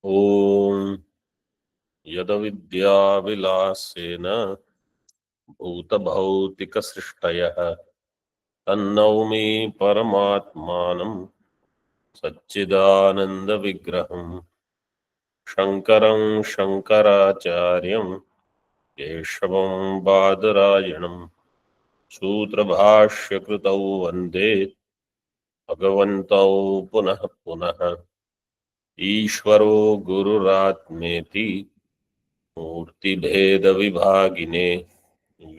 ओम यदविद्याविलासेन भूतभौतिकसृष्टयः तन्नौमि परमात्मानं सच्चिदानन्दविग्रहम् शङ्करं शङ्कराचार्यं केशवं बादरायणं सूत्रभाष्यकृतौ वन्दे भगवन्तौ पुनः पुनः ईश्वरो गुरुरात्मेति मूर्तिभेदविभागिने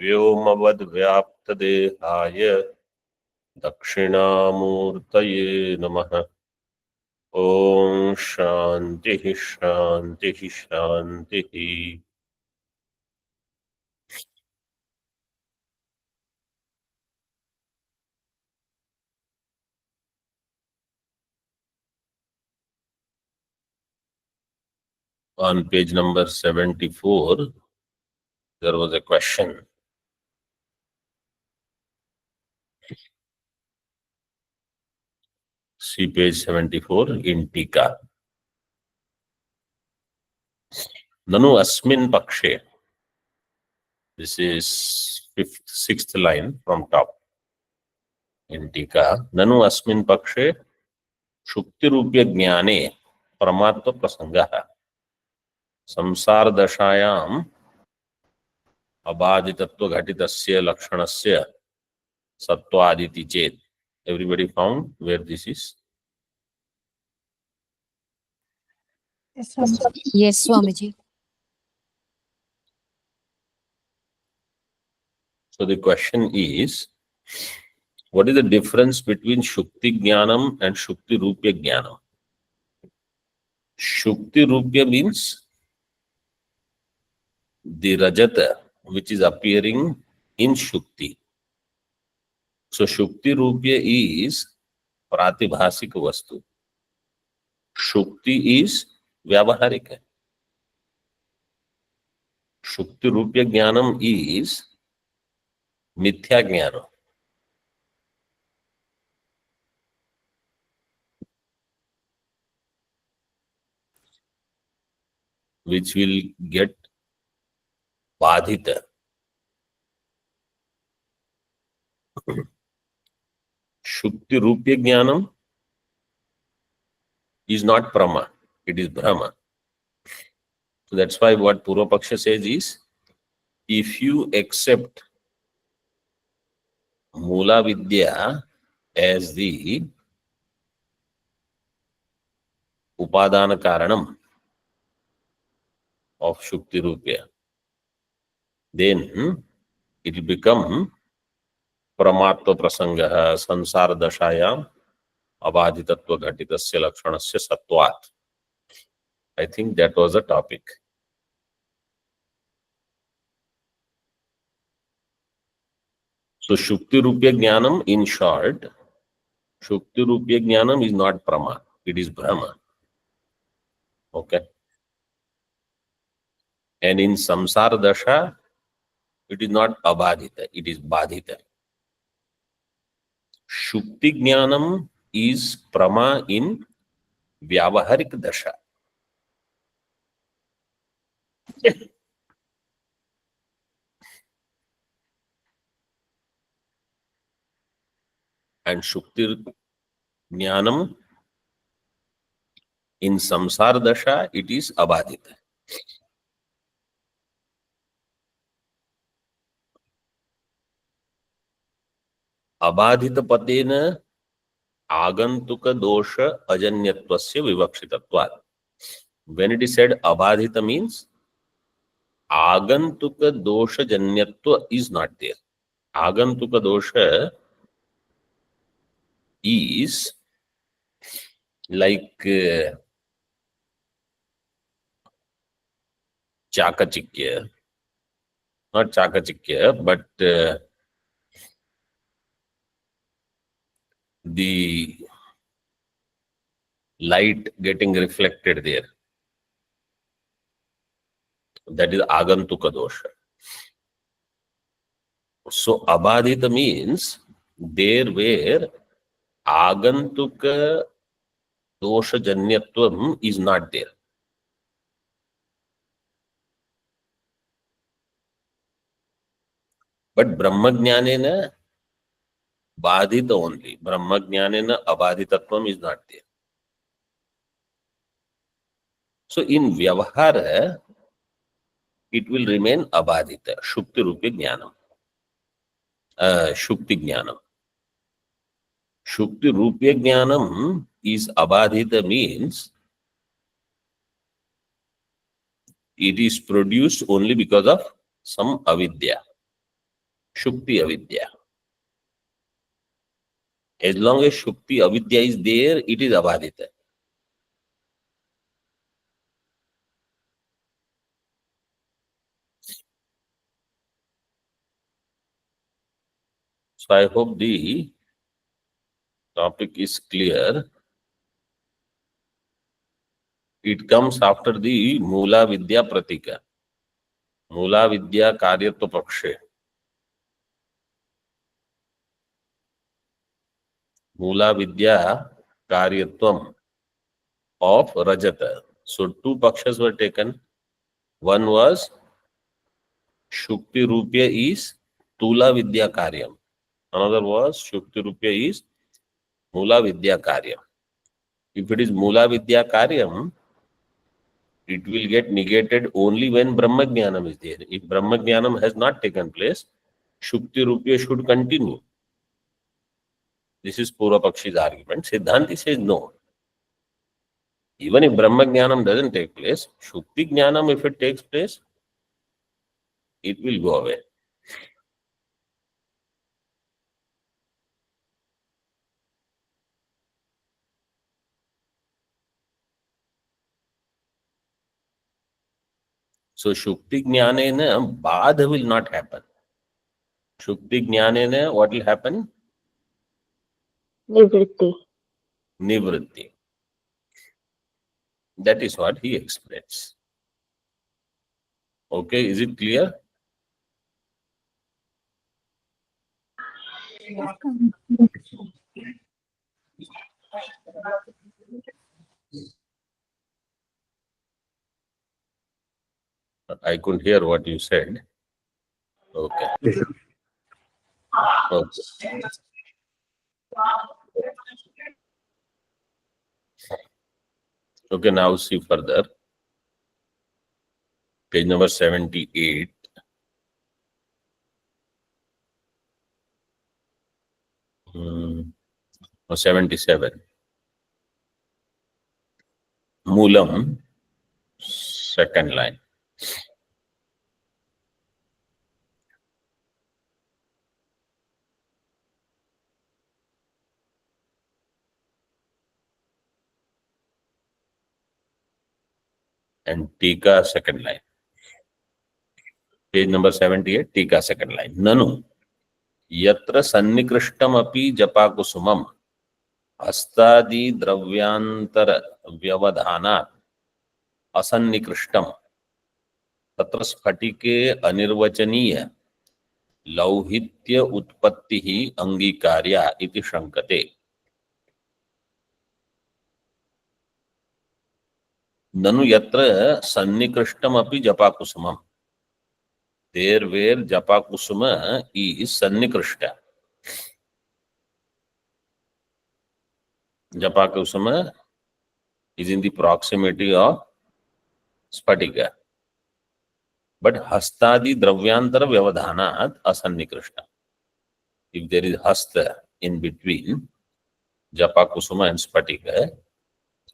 व्योमवद्व्याप्तदेहाय दक्षिणामूर्तये नमः। ओम शांति शांति शांति। On page number 74, there was a question. See page 74 in Tika. Nanu asmin pakshe. This is sixth line from top in Tika. Nanu asmin pakshe shuktirupya jnane परमात्म प्रसंगः संसार दशायां अबाधितत्व घटितस्य लक्षणस्य सत्वादिति चेत. Everybody found where this is? Yes, Swamiji. So the question is, what is the difference between Shukti Jnanam and Shukti Rupya Jnanam? Shukti Rupya means the Rajata which is appearing in Shukti. So Shukti Rupya is Pratibhasik Vastu. Shukti is Vyavaharika. Shukti Rupya Jnanam is Mithya Jnana. Which will get Badhita. Shukti Rupya Jnanam is not Prama, it is Brahma. So that's why what Purvapaksha says is, if you accept Mula Vidya as the Upadana Karanam of Shukti Rupya, then it will become Pramatva Prasangaha Sansara Dashayam Abhaditatva Ghatitasya Lakshanasya Sattvat. I think that was the topic. So Shukti Rupya Jnanam, in short, Shukti Rupya Jnanam is not Prama, it is Brahma. Okay. And in Samsara Dasha, it is not Abhadita, it is Badhita. Shukti Jnanam is Prama in Vyavaharik Dasha. And Shukti Jnanam in Samsara Dasha, it is Abhadita. Abhadita Padena Agantuka Dosha Ajanyatwasya Vivakshitatvat. When it is said Abhadita means Agantuka Dosha Janyatva is not there. Agantuka Dosha is like Chakachikya. Not Chakachikya, but the light getting reflected there. That is Agantuka Dosha. So Abhadita means there where Agantuka Dosha Janyatvam is not there. But Brahmajnanena badhita only. Brahmajnanena abadhitatvam is not there. So in Vyavahara, it will remain abadhita, Shukti Rupya Jnanam. Shukti Jnanam. Shukti Rupya Jnanam is abadhita means it is produced only because of some avidya, Shukti avidya. As long as Shukti avidya is there, it is abadhita. So I hope the topic is clear. It comes after the Mula Vidya Pratika. Mula Vidya Karyatva Pakshe. Mula Vidya Karyatvam of Rajata. So two Pakshas were taken. One was Shukti Rupya is Tula Vidya Karyam. Another was Shukti Rupya is Mula Vidya Karyam. If it is Mula Vidya Karyam, it will get negated only when Brahma Jnanam is there. If Brahma Jnanam has not taken place, Shukti Rupya should continue. This is Purva Pakshi's argument. Siddhanti says no. Even if Brahma Jnanam doesn't take place, Shukti Jnanam, if it takes place, it will go away. So Shukti Jnanena, Badha will not happen. Shukti Jnanena, what will happen? Nivritti. Nivritti. That is what he explains. Okay, is it clear? I couldn't hear what you said. Okay. Okay. Okay, now see further. Page number 78. Or 77. Moolam, second line. And Tika, second line. Page number 78, Tika, second line. Nanu, yatra sannikrishtam api japakusumam hastadi dravyantara vyavadhanat asannਿਕ੍ਰਿष्टम तत्र स्फटिके अनिर्वचनीय लौहित्य उत्पत्ति ही अंगीकार्या इति शंकते. ननु यत्र सन्निकृष्टम अपि जपाकुसुमम. There where japakusuma is sannikrishta. Japakusuma is in the proximity of Spatika. But hastadi dravyantara vyavadhanat asannikrishta. If there is hasta in between Japakusuma and Spatika,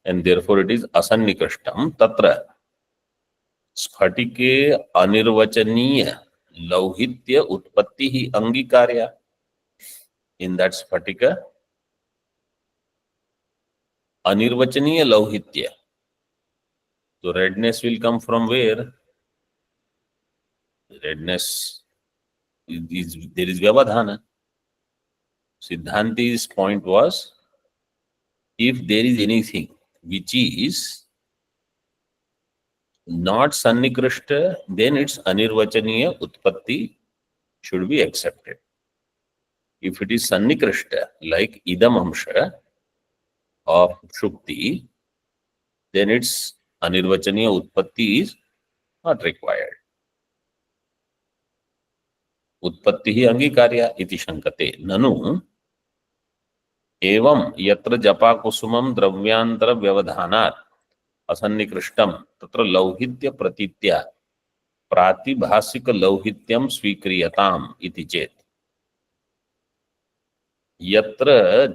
and therefore it is asannikrishtam, tatra स्फटिके अनिर्वचनीय लौहित्य उत्पत्ति ही अंगीकार्य. In that स्फटिका अनिर्वचनीय लौहित्य. So redness will come from where? Redness is there is vyavadhana. Siddhanti's point was, if there is anything which is not sannikrishta, then its anirvachaniya utpatti should be accepted. If it is sannikrishta, like idam amsha of Shukti, then its anirvachaniya utpatti is not required. उत्पत्तिः अंगीकार्या इति शंकते। ननु एवं यत्र जपाकुसुमं द्रव्यांतर व्यवधानात् असन्निकृष्टं तत्र लौहित्य प्रतीत्या प्रातिभासिक लौहित्यं स्वीक्रियताम् इति चेत् यत्र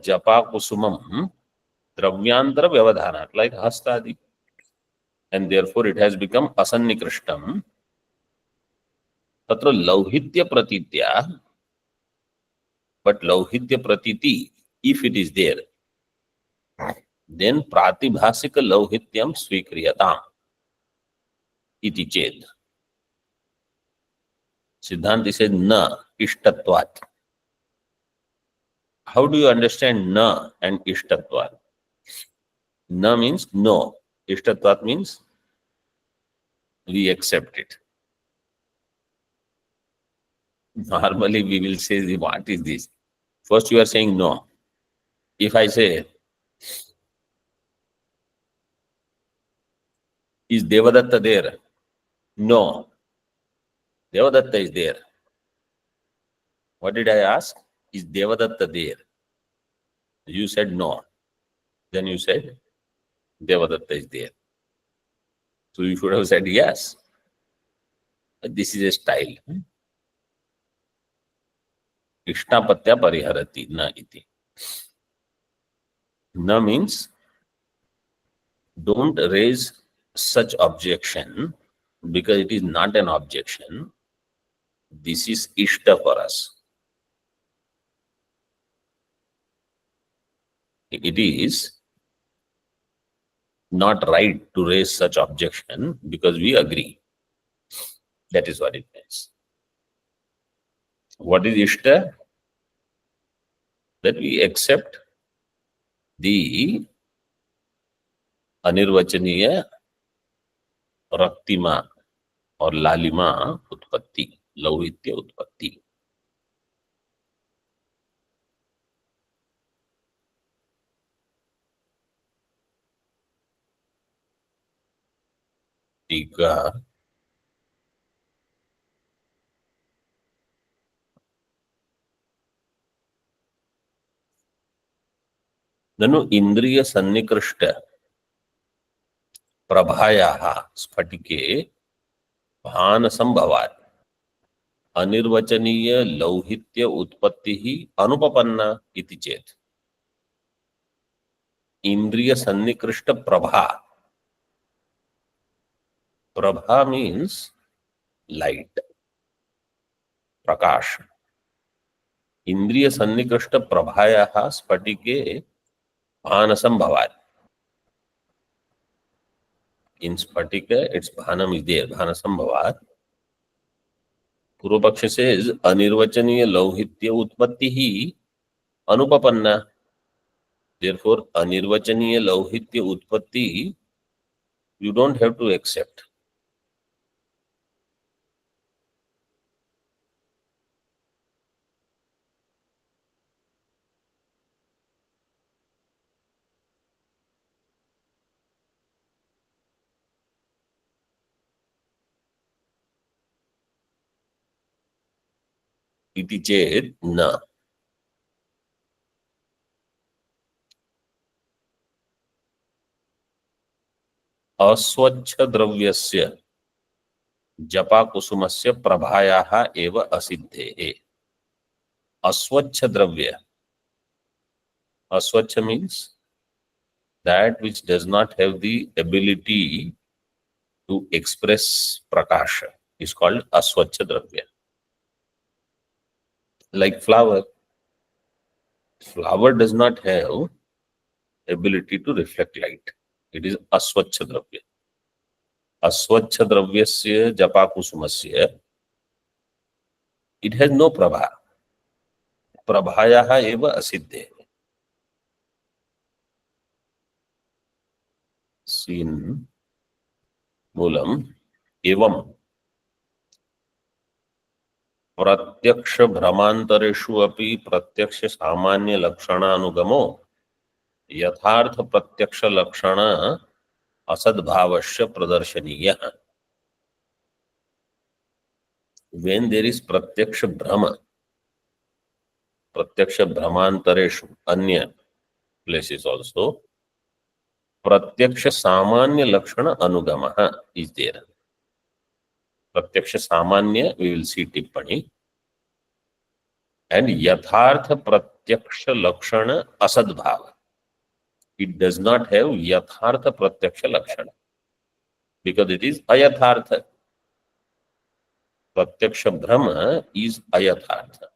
जपाकुसुमं द्रव्यांतर व्यवधानात् like हस्तादि and therefore it has become asannikushtam tatra lauhitya pratitya, but lauhitya pratiti, if it is there, then pratibhasika lauhityam svikriyatam iti ched. Siddhanti says na ishtatvat. How do you understand na and ishtatvat? Na means no, ishtatvat means we accept it. Normally we will say, what is this? First you are saying no. If I say, is Devadatta there? No. Devadatta is there. What did I ask? Is Devadatta there? You said no. Then you said Devadatta is there. So you should have said yes. This is a style. Ishnapatya pariharati na iti. Na means don't raise such objection because it is not an objection. This is ishta for us. It is not right to raise such objection because we agree. That is what it means. What is ishta? That we accept the अनिर्वचनीय रक्तिमा और लालिमा उत्पत्ति, लौहित्य उत्पत्ति. टीका ननु इंद्रिय सन्निकृष्ट प्रभायाः स्फटिके भान संभवात् अनिर्वचनीय लौहित्य उत्पत्ति ही अनुपपन्ना इति चेत् इंद्रिय सन्निकृष्ट प्रभा, प्रभा मीन्स लाइट, प्रकाश. इंद्रिय सन्निकृष्ट प्रभायाः स्फटिके भान संभवात्. In Spatika, its bhanam is there, bhana sambhavat. Purva Paksha says, anirvachaniya lauhitya utpattihi anupapanna. Therefore, anirvachaniya lauhitya utpatti, you don't have to accept. Iti ched na. अस्वच्छ द्रव्यस्य जपाकुसुमस्य प्रभायाः एव असिद्धेः. अस्वच्छ द्रव्य, aswachha means that which does not have the ability to express prakasha is called aswachha dravya. Like flower. Flower does not have ability to reflect light. It is aswachha dravya. Aswachha dravyasya japakusumasya, it has no prabha. Prabhayaha eva asiddhe. Sin Moolam एवं प्रत्यक्ष भ्रमांतरेषु अपि प्रत्यक्ष सामान्य लक्षणानुगमो यथार्थ प्रत्यक्ष लक्षण असद्भावस्य प्रदर्शनीयः. when there is pratyaksha brahma, pratyaksha brahmantareshu, anya places also, pratyaksha samanya lakshana anugamaha is there. Pratyaksha samanya, we will see tippani, and yathartha pratyaksha lakshana asadbhava. It does not have yathartha pratyaksha lakshana because it is ayathartha. Pratyaksha brahma is ayathartha.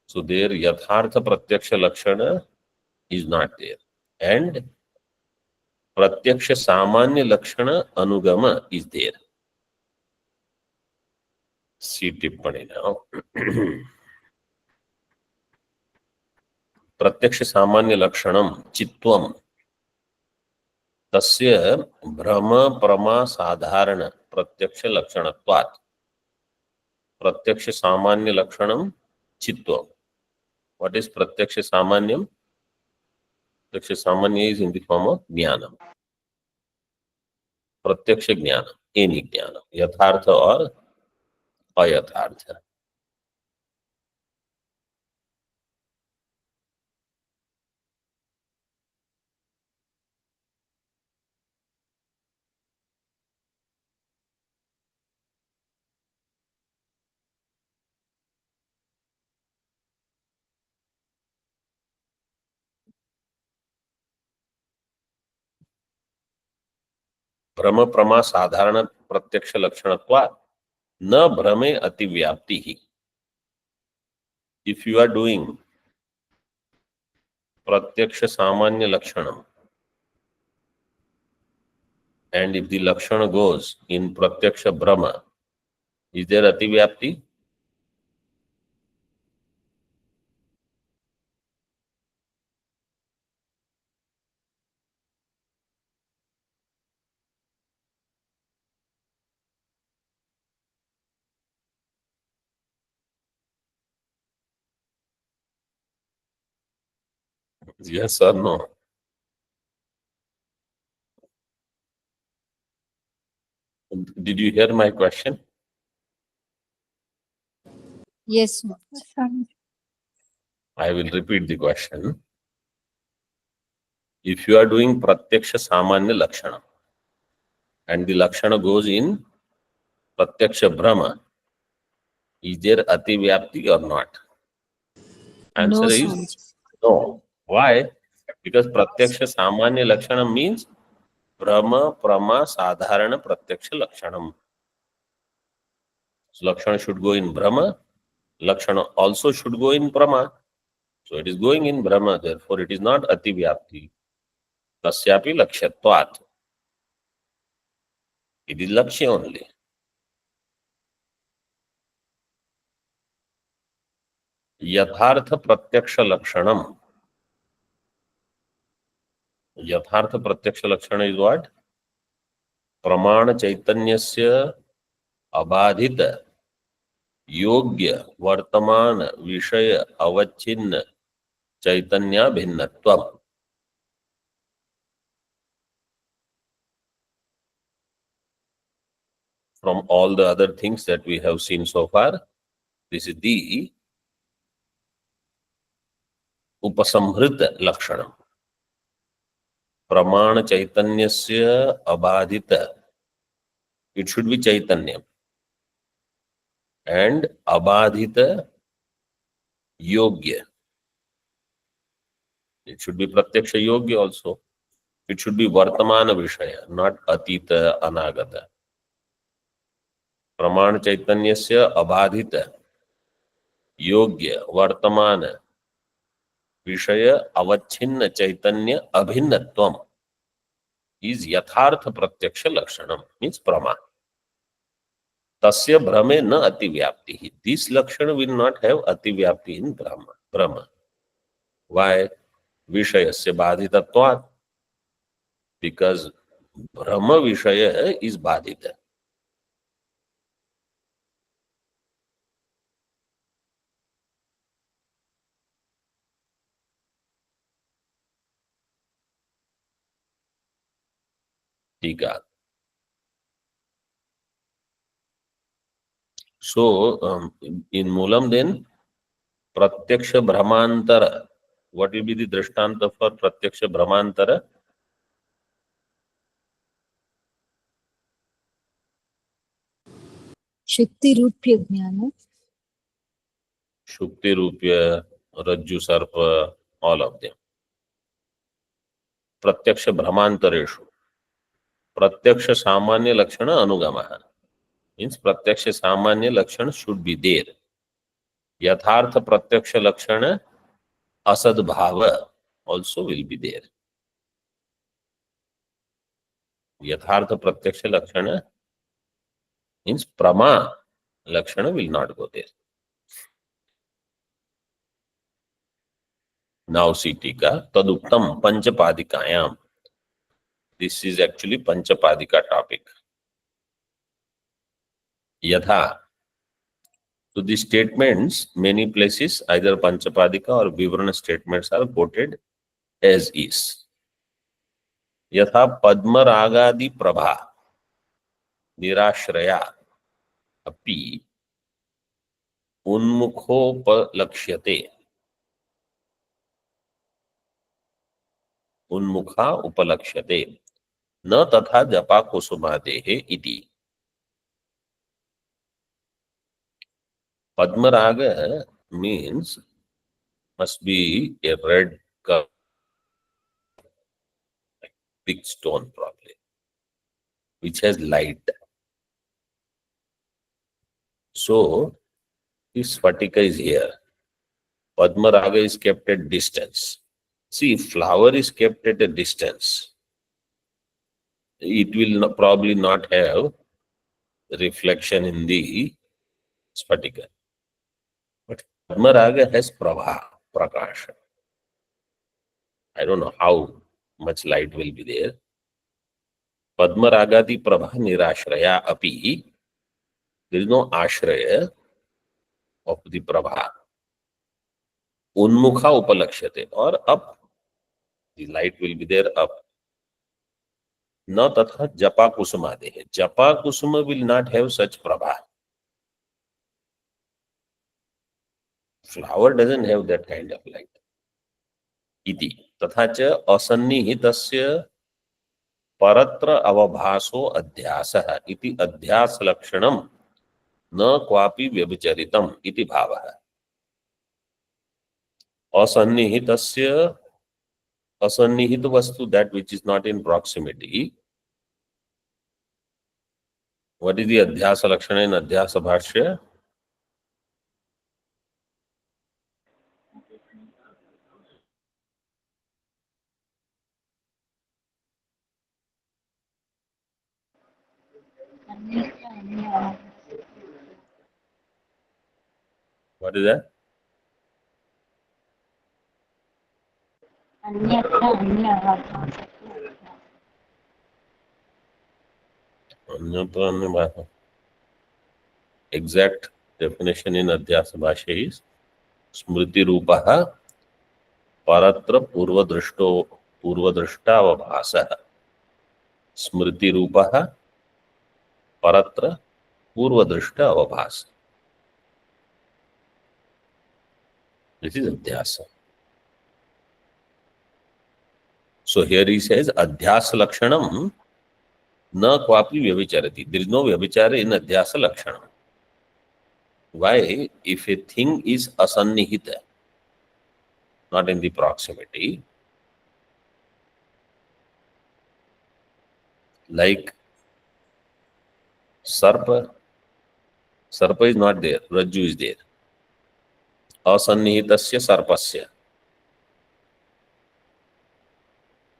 So there yathartha pratyaksha lakshana is not there. And pratyaksha samanya lakshana anugama is there. See tippani now. प्रत्यक्ष सामान्य लक्षणम चित्वम तस्य भ्रम प्रमा साधारण प्रत्यक्ष लक्षणत्वात् प्रत्यक्ष सामान्य लक्षणम चित्वम. व्हाट इज प्रत्यक्ष सामान्यम? प्रत्यक्ष सामान्य is in the form of ज्ञानम. प्रत्यक्ष ज्ञान, एनी ज्ञान, यथार्थ और अयथार्थ. भ्रम प्रमा साधारण प्रत्यक्ष लक्षणत्वात् न भ्रमे अतिव्याप्ति ही. इफ यू आर डूइंग प्रत्यक्ष सामान्य लक्षणम and if the lakshana goes in pratyaksha brahma, is there ativyapti? Yes or no? Did you hear my question? Yes, sir. I will repeat the question. If you are doing pratyaksha samanya lakshana and the lakshana goes in pratyaksha brahma, is there ativyapti or not? Answer No, is Swamiji. no. Why? Because pratyaksha samanya lakshana means brahma prama sadharana pratyaksha lakshanam. So lakshana should go in brahma, lakshana also should go in prama. So it is going in brahma, therefore it is not ativyapti. Tasyapi lakshyatvat. It is lakshya only. यथार्थ प्रत्यक्ष लक्षणम. यथार्थ प्रत्यक्ष लक्षण is what? प्रमाण चैतन्यस्य अबाधित योग्य वर्तमान विषय अवच्छिन्न चैतन्य भिन्नत्वम. From all the other things that we have seen so far, this is the उपसंहृत लक्षणम. प्रमाण चैतन्यस्य अबाधित, it should be chaitanya, and abadhita yogya, it should be pratyaksha yogya also. It should be vartamana vishaya, not atita anagata. प्रमाण चैतन्यस्य अबाधित योग्य वर्तमान विषय अवच्छिन्न चैतन्य अभिन्नत्वम is यथार्थ प्रत्यक्ष लक्षणम, means प्रमा. तस्य भ्रमे न अतिव्याप्ति. This लक्षण will not have अतिव्याप्ति in Brahma. Why? विषयस्य बाधितत्वात्. Because Brahma Vishaya is badita. Tika. So in Moolam then Pratyaksha Brahmantara. What will be the Drishtanta for Pratyaksha Brahmantara? Shukti Rupya Jnana. Shukti Rupya, Rajju Sarpa, all of them. Pratyaksha Brahmantareshu. Pratyaksha Samanya Lakshana Anugamaha. Means Pratyaksha Samanya Lakshana should be there. Yathartha Pratyaksha Lakshana Asad Bhava also will be there. Yathartha Pratyaksha Lakshana means Prama Lakshana will not go there. Now see Tika, Taduktam Panchapadikayam. This is actually Panchapadika topic. Yatha. So these statements, many places, either Panchapadika or Vivrana statements are quoted as is. Yatha Padma Ragadi Prabha Nirashraya Api Unmukhopalashyate. Unmukha upalakshyate. Na tatha japa kusumadehe iti. Padmaraga means must be a red color, big stone probably, which has light. So this Sphatika is here. Padmaraga is kept at distance. See, if flower is kept at a distance, it will probably not have reflection in the Sphatika. But Padmaraga has Prabha, Prakash. I don't know how much light will be there. Padmaragati Prabha Nirashraya Api. There is no Ashraya of the Prabha. Unmukha Upalakshate, or up. The light will be there up. Na tatha Japa Kusumadehe. Japa Kusuma will not have such Prabha. Flower doesn't have that kind of light. Iti. Tatha cha asannihitasya paratra avabhaso adhyasaha iti adhyas lakshanam na kwapi vyabhicharitam iti bhavaha. Asannihitasya, asannihit vastu, that which is not in proximity. What is the adhyasa lakshana in adhyasa bhashya? What is that? Exact definition in adhyasa bhashya is smriti rupaha paratra purvadrishta avabhasa. Smriti rupaha paratra purvadrishta avabhasa. This is adhyasa. So here he says adhyasa lakshanam na kwapi vyabhicharati. There is no vyabhichara in adhyasa lakshanam. Why? If a thing is asannihita, not in the proximity, like sarpa, sarpa is not there, rajju is there. Asannihitasya sarpasya.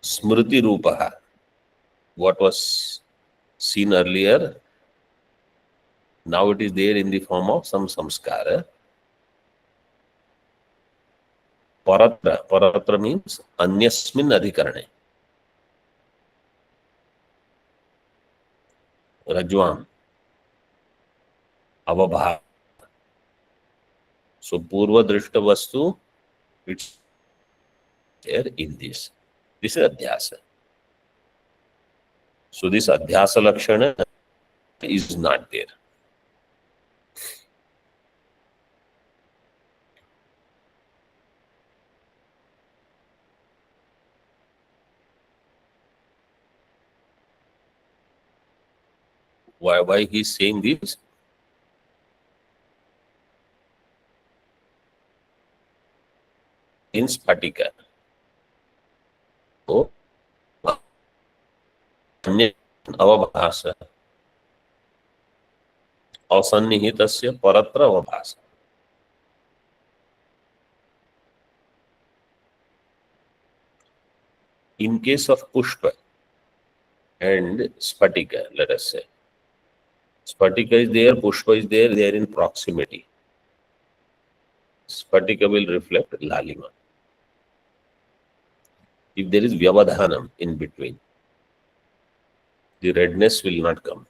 Smriti rupaha, what was seen earlier, now it is there in the form of some samskara. Paratra, paratra means anyasmin adhikarane. Rajvam, avabha. So purva drishta vastu, it's there in this. This is adhyasa. So this adhyasa lakshana is not there. Why he is saying this? In Spatika. So, अन्य अवभास असन्निहितस्य परत्र अवभास. In case of Pushpa and Spatika, let us say, Spatika is there, Pushpa is there, they are in proximity. Spatika will reflect Lalima. If there is Vyavadhanam in between, the redness will not come.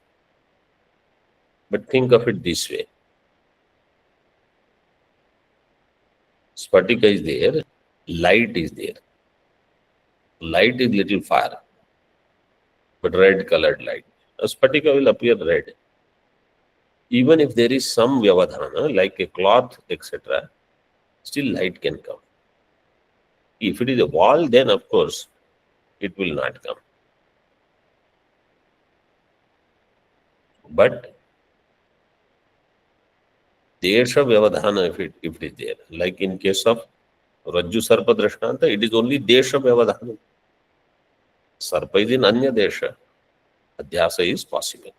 But think of it this way. Spatika is there, light is there. Light is little far, but red colored light. A Spatika will appear red. Even if there is some Vyavadhana, like a cloth, etc., still light can come. If it is a wall, then of course it will not come. But Desha Vyavadhana, if it is there, like in case of Rajju Sarpa Drishtanta, it is only Desha Vyavadhana. Sarpa is in Anya Desha. Adhyasa is possible.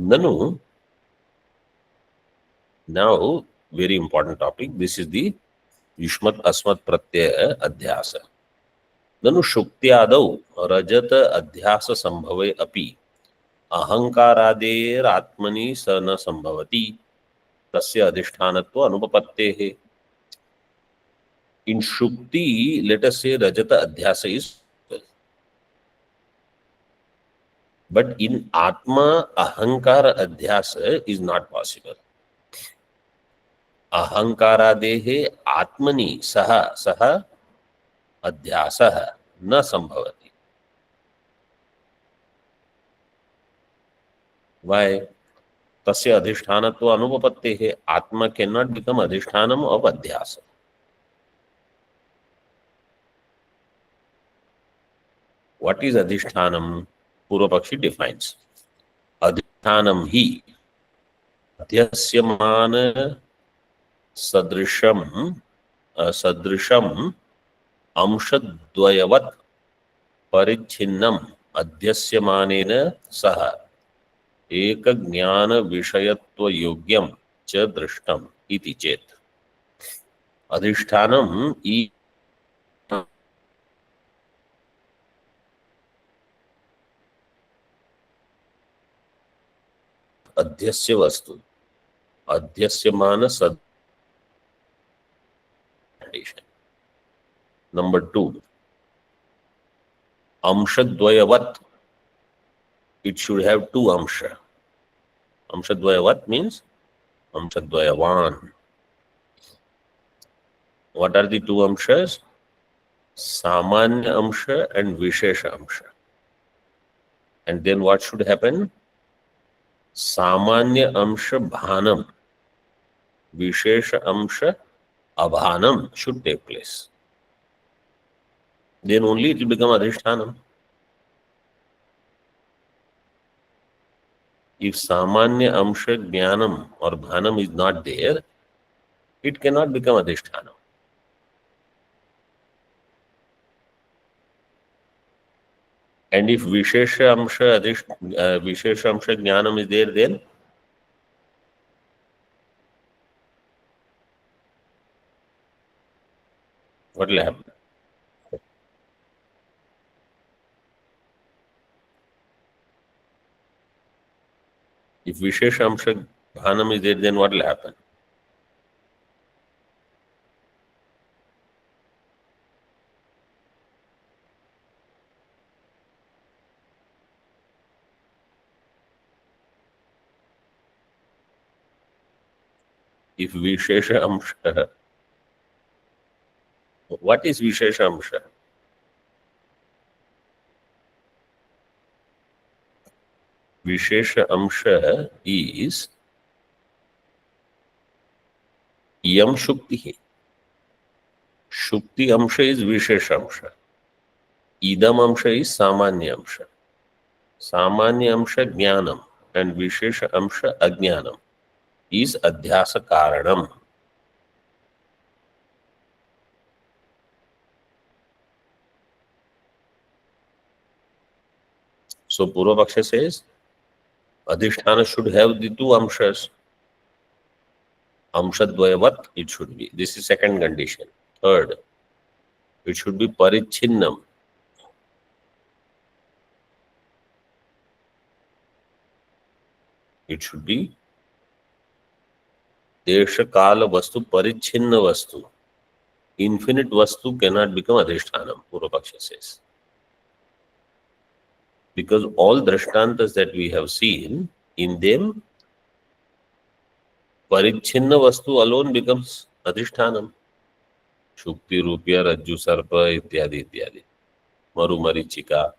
Nanu, now very important topic. This is the Yushmat Asmat Pratyaya Adhyasa. Nanu Shuktyadau Rajat Adhyasa Sambhave Api Ahankarader Atmani Sana Sambhavati Tasya Adhishtanatva Anupapattehe. In Shukti, let us say Rajata Adhyasa is, but in Atma, Ahankara Adhyasa is not possible. Ahankaradehe Atmani Saha Adhyasa na Sambhavati. Why? Tasya Adhishtanatva Anupapattehe. Atma cannot become Adhishtanam of Adhyasa. What is Adhishtanam? Purvapakshi defines. Adhishtanam hi adhyasyamana sadrisham amshadvayavat parichinnam adhyasyamanena saha eka jnana vishayatva yogyam cha drishtam iti chet. Adhishtanam is अध्यस्य वस्तु अध्यस्यमान सद. Number 2, amshadvayavat. It should have 2 amsha. Amshadvayavat means amshadvayavan. What are the 2 amshas? Samanya amsha and Vishesha amsha. And then what should happen? Samanya amsha bhanam, Vishesha amsha abhanam should take place. Then only it will become Adhishtanam. If Samanya amsha jnanam or bhanam is not there, it cannot become Adhishtanam. And if Vishesha amsha jnanam is there, then what will happen? If Vishesha amsha bhanam is there, then what will happen? If Vishesha amsha, what is Vishesha amsha? Vishesha amsha is Yam Shukti. Shukti amsha is Vishesha amsha. Idam amsha is Samanya amsha. सामान्य अंश ज्ञानम and विशेष अंश अज्ञानम is अध्यास कारणम. So Purva Paksha says Adhisthana should have the two amshas. Amshadvayavat it should be. This is second condition. Third, it should be parichinnam. It should be desha kala vastu parichinna vastu. Infinite vastu cannot become adhishthanam, Purva Paksha says. Because all drashtantas that we have seen, in them, parichinna vastu alone becomes adhishthanam. Shukti, Rupya, Rajju, Sarpa, ityadi, ityadi. Maru, Marichika.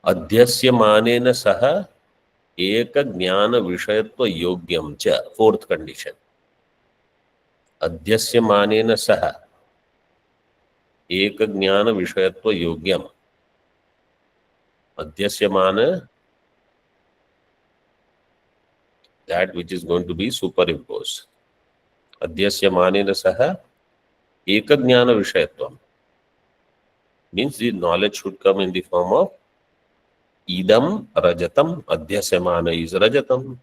अध्यस्यमानेन सह एक ज्ञान विषयत्व योग्यम च. Fourth condition. अध्यस्यमानेन सह एक ज्ञान विषयत्व योग्यम. अध्यस्यमान, that which is going to be superimposed. अध्यस्यमानेन सह एक ज्ञान विषयत्वम means the knowledge should come in the form of idam rajatam. Adhyasamana is rajatam.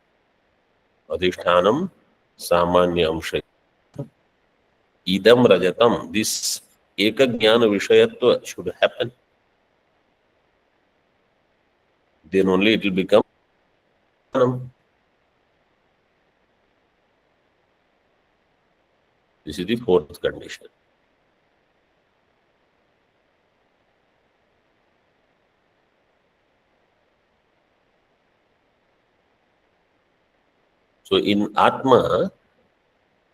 Adhishthanam samanya amsha. Idam rajatam. This eka jnana vishayatva should happen. Then only it will become jnanam. This is the fourth condition. So in Atma,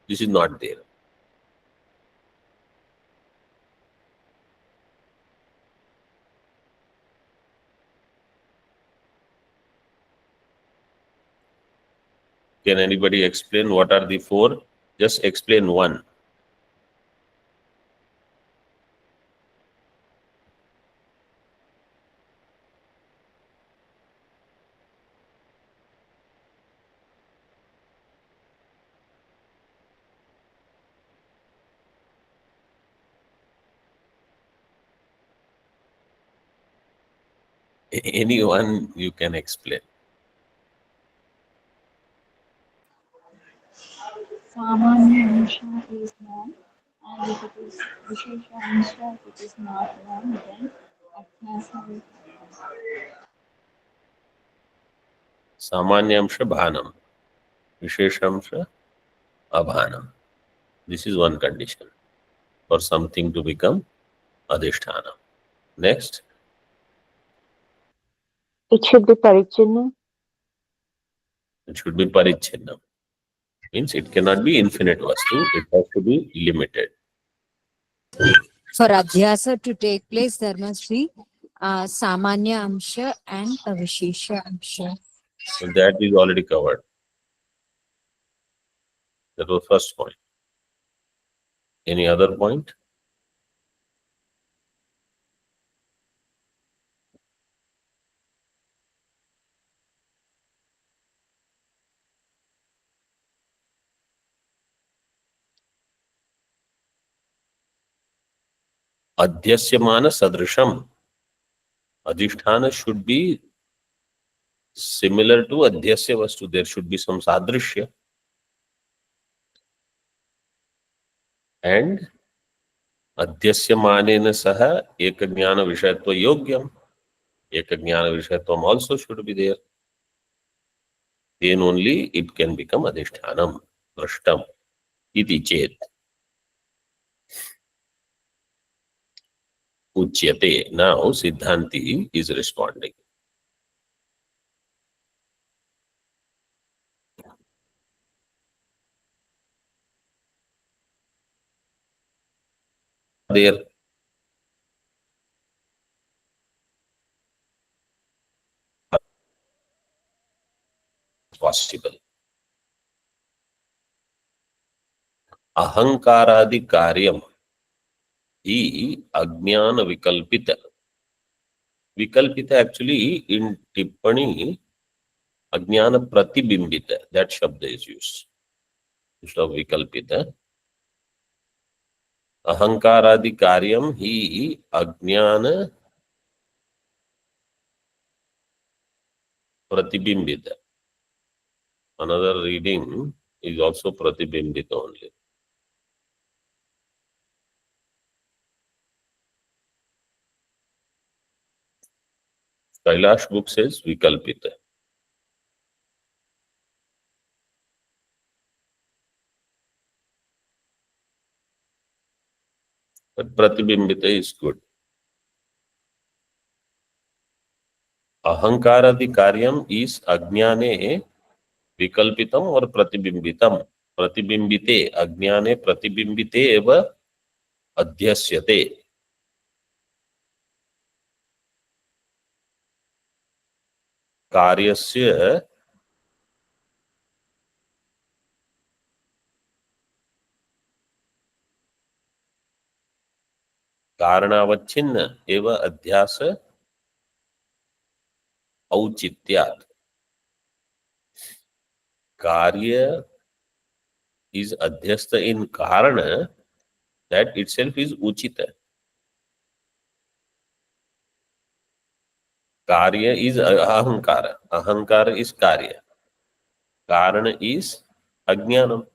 this is not there. Can anybody explain what are the four? Just explain one. Anyone you can explain. Samanya Amsha is known, and if it is Vishesha Amsha, if it is not known, then Adhyasa will happen. Samanyamsha bhanam. Visheshamsha abhanam. This is one condition for something to become adhisthana. Next, It should be parichinna. it should be parichinnam. Means it cannot be infinite vastu, it has to be limited. For Adhyasa to take place, there must be Samanya Amsha and a Vishesha Amsha. So that is already covered. That was first point. Any other point? Adhyasyamana sadrisham. Adhisthana should be similar to adhyasya vastu. There should be some sadrishya. And adhyasymanena saha eka jnana vishayatva yogyam. Eka jnana vishayatvam also should be there. Then only it can become adhishthanam, drashtam, iti chet. Uchyate. Now Siddhanti is responding. There. Possible. Ahankaradi karyam hi ajnana vikalpita Vikalpita actually in Tippani, Ajnana Pratibimbita, that shabda is used instead of Vikalpita. Ahankaradi karyam hi Ajnana Pratibimbita. Another reading is also Pratibimbita only. Kailash book says Vikalpita. But Pratibimbita is good. Ahankaradi karyam is Ajnane Vikalpitam or Pratibimbitam. Pratibimbite, Ajnane Pratibimbite eva Adhyasyate. कार्यस्य कारणावच्छिन्न एव अध्यास औचित्यात्. कार्य is adhyastha in karana, that itself is uchita. Karya is ahankara. Ahankara is karya. Karana is ajnanam.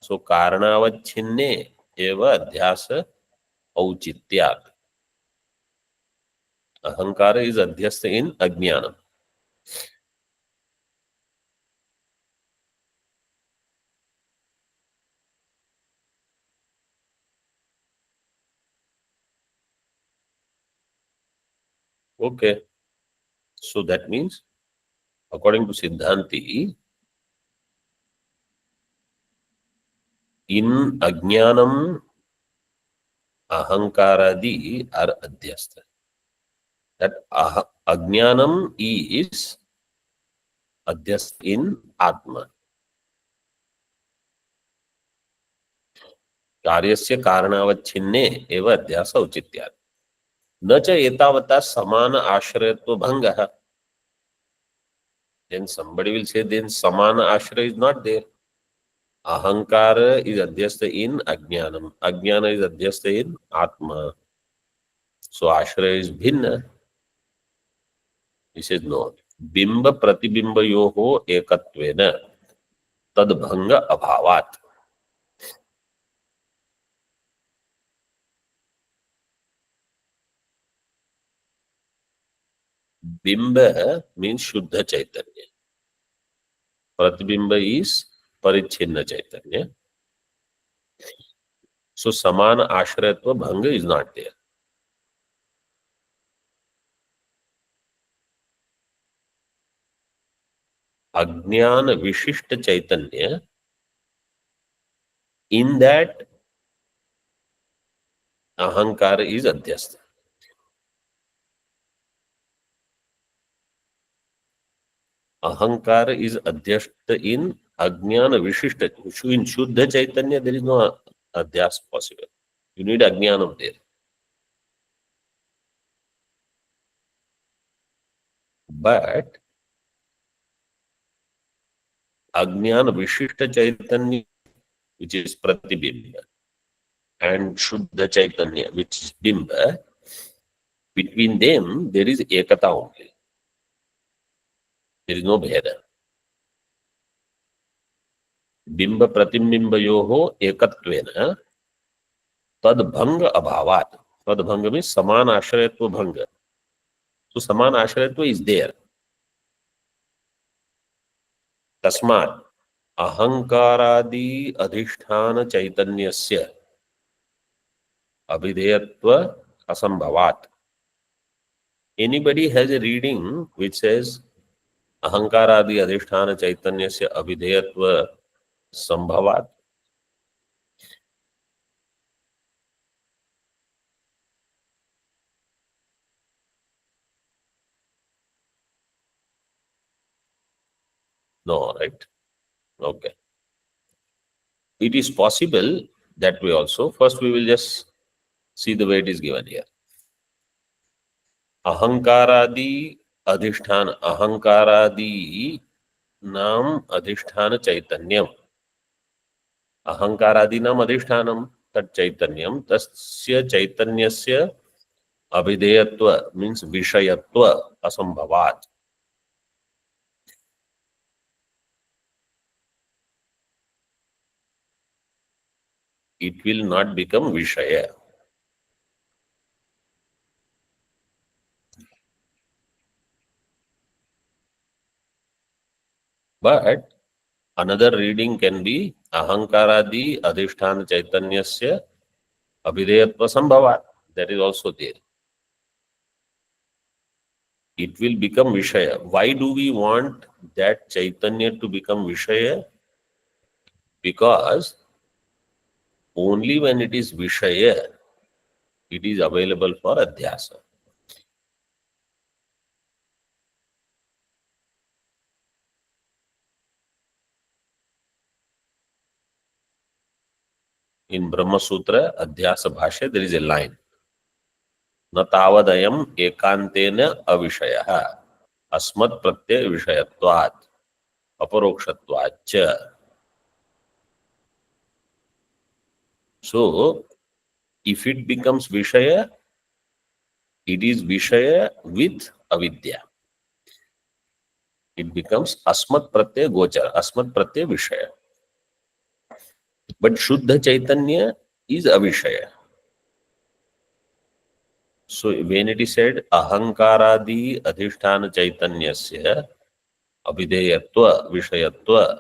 So karanavachinne eva adhyasa auchityat. Ahankara is adhyastha in ajnanam. Okay. So that means, according to Siddhanti, in ajnanam ahankaradi are adhyastha. That ajnanam is adhyastha in atma. कार्यस्य कारणावच्छिन्ने एव अध्यास औचित्यात्. न च एतावता समान आश्रयत्व भंगः. Then somebody will say, then samana ashraya is not there. Ahankara is adhyastha in ajnanam. Ajnana is adhyastha in atma. So ashraya is bhinna. He says no. Bimba pratibimbayoho ekatvena tadbhanga abhavat. Bimba means Shuddha Chaitanya. Pratibimba is Parichinna Chaitanya. So Samana Ashrayatva Bhanga is not there. Ajnana Vishishta Chaitanya, in that Ahankara is Adhyastha. Ahankara is Adhyastha in Ajnana Vishishta. In Shuddha Chaitanya, there is no Adhyas possible. You need Ajnanam there. But Ajnana Vishishta Chaitanya, which is Pratibimba, and Shuddha Chaitanya, which is Bimba, between them there is Ekata only. There is no Bheda. Bimba Pratimbimba Yoho Ekatvena Tadbhanga Abhavat. Tadbhanga means Samana Ashrayatva Bhanga. So Samana Ashrayatva is there. Tasmat Ahankaradi Adhishthana Chaitanyasya Abhideyatva Asambhavat. Anybody has a reading which says Ahankaradi Adhishthana Chaitanyasya Abhideyatva Sambhavat? No, right? Okay. It is possible that way also. First, we will just see the way it is given here. अहंकारादि अधिष्ठान, अहंकारादि नाम अधिष्ठान चैतन्यम, अहंकारादि नाम अधिष्ठानम तच्चैतन्यम, तस्य चैतन्यस्य अभिधेयत्व means विषयत्व असंभवात्. It will not become Vishaya. But another reading can be Ahankaradi Adhisthana Chaitanyasya Abhideyatva Sambhavat. That is also there. It will become Vishaya. Why do we want that Chaitanya to become Vishaya? Because only when it is Vishaya, it is available for Adhyasa. In Brahma Sutra, Adhyasa Bhashya, there is a line. न तावदयम् एकांतेन अविषयः अस्मत् प्रत्यय विषयत्वात् अपरोक्षत्वाच्च. So, if it becomes Vishaya, it is Vishaya with avidya. It becomes Asmat Pratyaya Gochara, Asmat Pratyaya Vishaya. But Shuddha Chaitanya is Avishaya. So, when it is said Ahankaradi Adhisthana Chaitanyasya Abhideyatva Vishayatva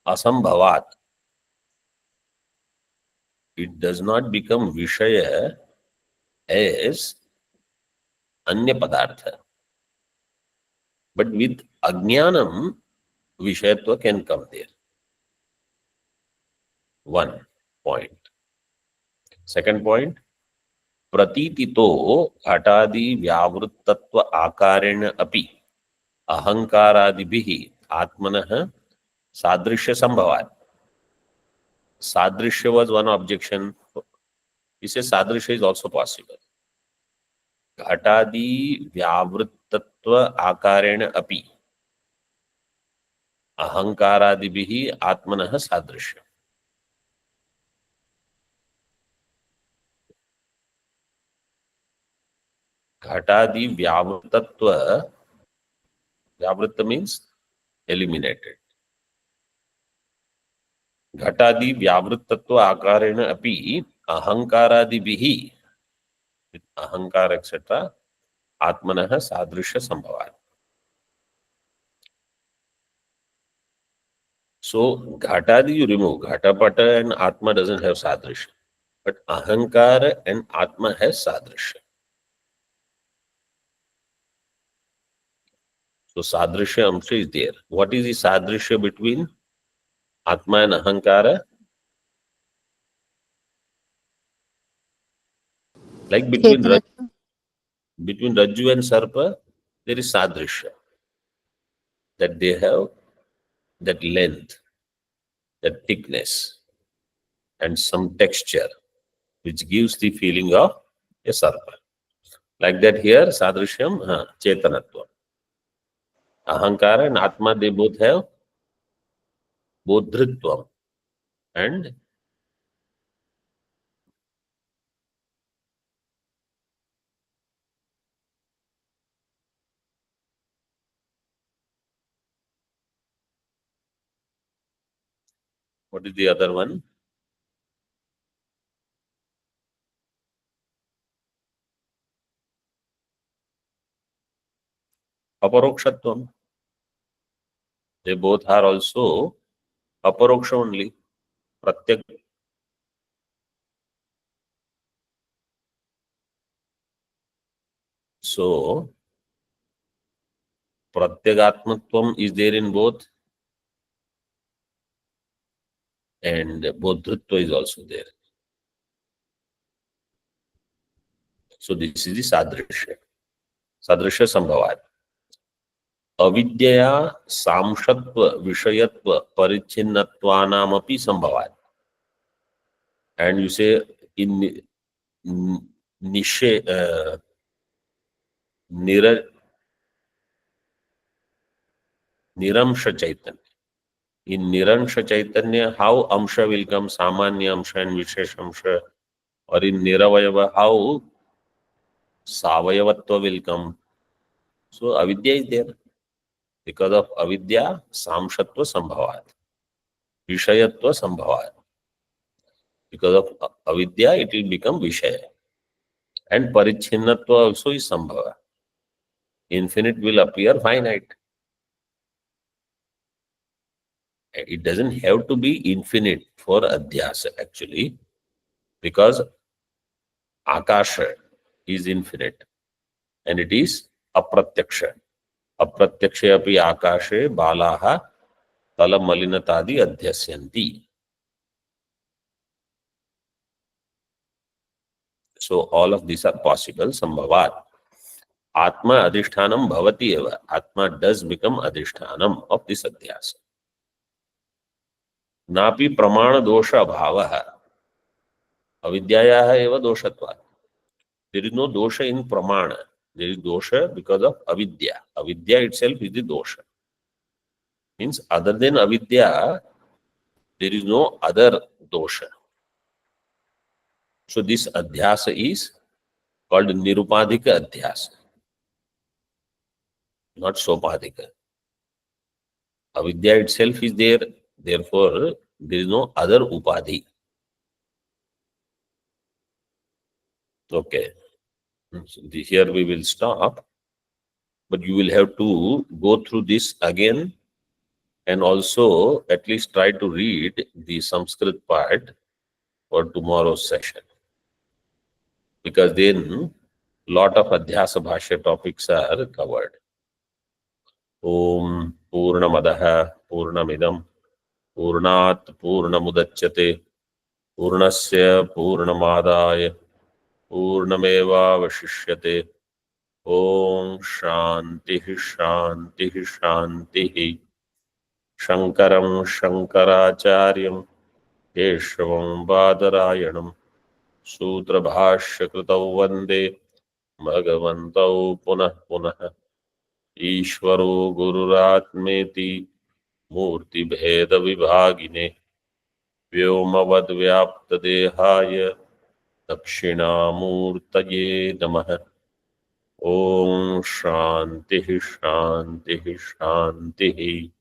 Asambhavat, it does not become Vishaya as Anya Padartha. But with Ajnanam, Vishayatva can come there. One point. Second point, Pratitito Ghatadi Vyavrutttatva Akarena Api Ahankaradibihi Atmanah Sadrishya Sambhavat. Sadrishya was one objection. He says Sadrishya is also possible. Ghatadi Vyavrutttatva Akarena Api Ahankaradibihi Atmanah Sadrishya. Ghatadi Vyavrutttatva, Vyavrutta means eliminated. Ghatadi Vyavrutttatva Akarena Api Ahankaradibihi, with Ahankar etc. Atmanah Sadrishya Sambhavat. So Ghatadi you remove. Ghatapata and Atma doesn't have Sadrishya. But Ahankara and Atma has Sadrishya. So Sadrishya Amsha is there. What is the Sadrishya between Atma and Ahankara? Like between Chetanatva. Rajju and Sarpa, there is Sadrishya. That they have that length, that thickness, and some texture, which gives the feeling of a Sarpa. Like that here, Sadrishyam, Chetanatva. Ahankara and Atma, they both have Bodhritvam. And what is the other one? Aparokshatvam. They both are also Aparoksha only. Pratyak. So, Pratyagatmatvam is there in both, and Bodhritva is also there. So, this is the Sadrishya. Sadrishya Sambhavat. Avidyaya Samshatva Vishayatva Parichinnatvanamapi Sambhavat. And you say in Nishe, niramsha chaitanya. In niramsha chaitanya, how amsha will come, samanya amsha and vishesh amsha, or in niravayava, how savayavatva will come. So avidya is there. Because of avidya, samshatva sambhavat, vishayatva sambhavat. Because of avidya, it will become vishaya. And parichinnatva also is sambhava. Infinite will appear finite. It doesn't have to be infinite for adhyasa actually, because akasha is infinite and it is apratyaksha. Apratyakshe api akashe balaha talamalinatadi adhyasyanti. So all of these are possible, sambhavat. Atma adhishthanam bhavati eva. Atma does become adhishthanam of this adhyasa. Napi pramana dosha bhavaha. Avidyayaha eva doshatvat. There is no dosha in pramana. There is dosha because of avidya. Avidya itself is the dosha. Means other than avidya, there is no other dosha. So this adhyasa is called nirupadhika adhyasa, not sopadhika. Avidya itself is there, therefore there is no other upadhi. Okay. So here we will stop, but you will have to go through this again and also at least try to read the Sanskrit part for tomorrow's session. Because then lot of adhyasa bhashya topics are covered. Om Purnamadaha Purnamidam Purnat Purnamudachyate Purnasya Purnamadaya Purnameva Vashishyate. Om Shanti Shanti Shanti. Shankaram Shankaracharyam Keshavam Badarayanam Sutra Bhashya Kritau Vande Bhagavantau Punah Punah. Ishvaro Gururatmeti Murti Bheda Vibhagine Vyomavad Vyapta Dehaya Dakshinamurtaye Namaha. Om Shanti Shanti Shanti.